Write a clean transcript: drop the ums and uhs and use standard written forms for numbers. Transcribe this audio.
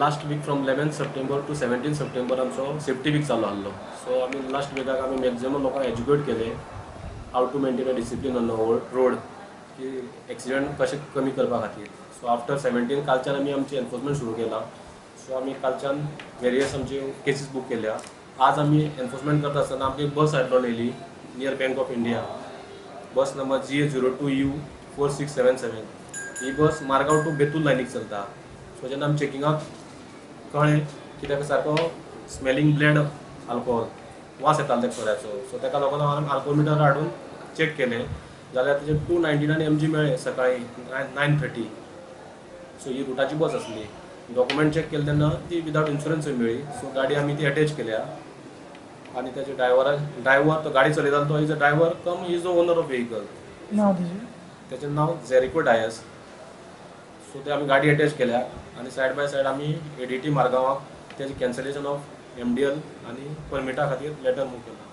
Last week from 11 September to 17 September आमचो safety week चालू आसलो. सो आमी लास्ट वीकाक आमी मॅक्झिमम लोकांक एज्युकेट केले how to maintain a discipline on road की एक्सिडेंट कशें कमी करपा खातीर. सो आफ्टर 17 कालच्यान आमी आमची एनफोर्समेंट सुरू केला. सो आमी कालच्यान वेरियस आमचे केसीस बूक केल्या. आज आमी एनफोर्समेंट करता आसतना आमची एक बस एडलोन येयली near Bank of India. Bus number GA02U4677. ही बस मारगांव टू बेतूल लायनीक चलता. सो जेन्ना आमी चेकिंगाक कळ्ळें की ताका सारको स्मेलिंग ब्लेड आल्कोहॉल वास येतालो त्या सोऱ्याचो. सो ताका लागून हांवें आल्कोमीटर हाडून चेक केलें जाल्यार ताचे 299 mg मेळ्ळे सकाळी 9:30. सो ही रुटाची बस आसली. डॉक्युमेंट चेक केले तेन्ना ती विदावट इन्शुरन्सूय मेळ्ळी. सो गाडी आमी ती अटॅच केल्या आनी त्याचे ड्रायव्हर तो गाडी चलयतालो तो is a driver cum is the owner of vehicle. नाव तेजें त्याचें नाव झेरिको डायस. सो ते आमी गाडी अटॅच केल्या आनी सायड बाय सायड आमी ADT मारगांवाक त्याची कॅन्सलेशन ऑफ MDL आनी परमिटा खातीर लेटर मूव केला.